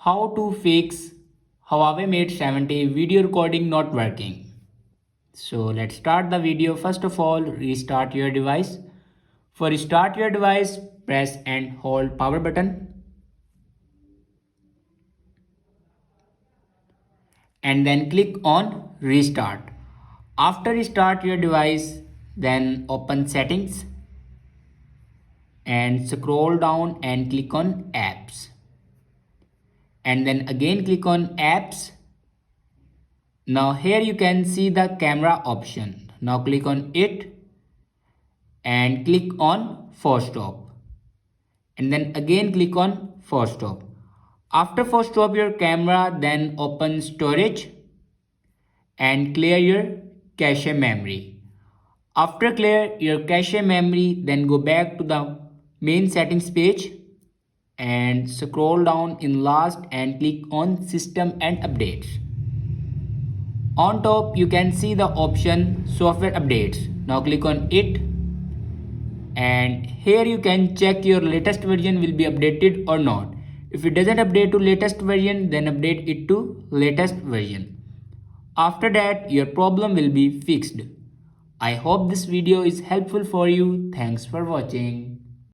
How to fix Huawei Mate 70 video recording not working. So let's start the video. First of all, restart your device. For restart your device, press and hold power button and then click on restart. After restart your device, then open settings and scroll down and click on apps. And then again click on apps. Now here you can see the camera option. Now click on it and click on force stop. And then again click on force stop. After force stop your camera, then open storage and clear your cache memory. After clear your cache memory, then go back to the main settings page and scroll down in last and click on system and updates. On top you can see the option software updates. Now click on it and here you can check your latest version will be updated or not. If it doesn't update to latest version, then update it to latest version. After that your problem will be fixed. I hope this video is helpful for you. Thanks for watching.